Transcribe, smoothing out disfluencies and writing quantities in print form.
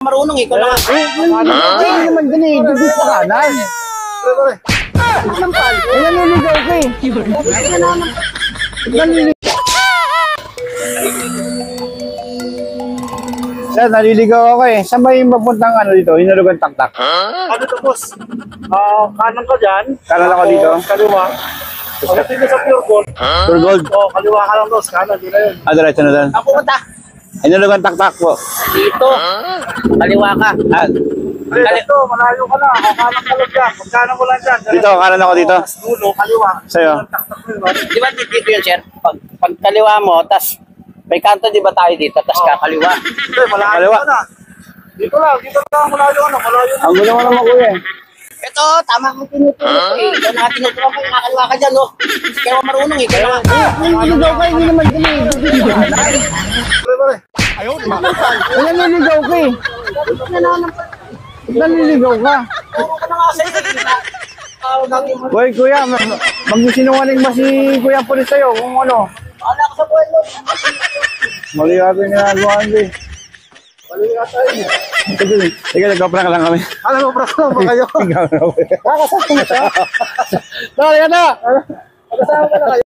marunong eh. Kala Hindi naman din eh. Dito sa kanan. Ay, naniligaw ko eh. Sir, naliligaw ako eh. Saan ba yung mapuntang ano dito? Hinulugan taktak? Ano to, boss? Kanan ka dyan. Kanan ako dito. Kaliwa. Pag dito sa Pure Gold. Pure Gold. Kaliwa ka lang, boss. Kanan, di na yun. Diretso na doon. Ako pumunta. Hinulugan taktak po. Dito. Kaliwa ka. Dito, malayo ka na. Kanan ka lang dyan. Pagkanan mo lang dyan. Dito, kanan ako dito. Dulo, kaliwa. Sa'yo. Di ba dito yun, sir? Pag kaliwa mo, tas may kanto di ba tayo dito, tas kakaliwa. Malayo Kaliwa. ka na. Dito lang, malayo ka na. Malayo na. Ang gulo mo naman kuya eh. Ito, tama kang tinutulog ko eh. Ikaw na tinutulog ko, kakaliwa ka dyan, no? Kaya marunong eh. Kaya Naniligaw ka, hindi naman din eh. Ay, naniligaw ka eh. Naniligaw ka. Hoy kuya, mag-sinungaling ba si Kuya Pulis sa'yo kung ano? Wala ka sa buhay mo. Mali yata yung ginagawa nyo eh. Sige, nagpa-prank lang kami. Ano, prank ba kayo? Ikaw na. Kakasama mo siya? Tara, ka na! Kasama ka na kayo?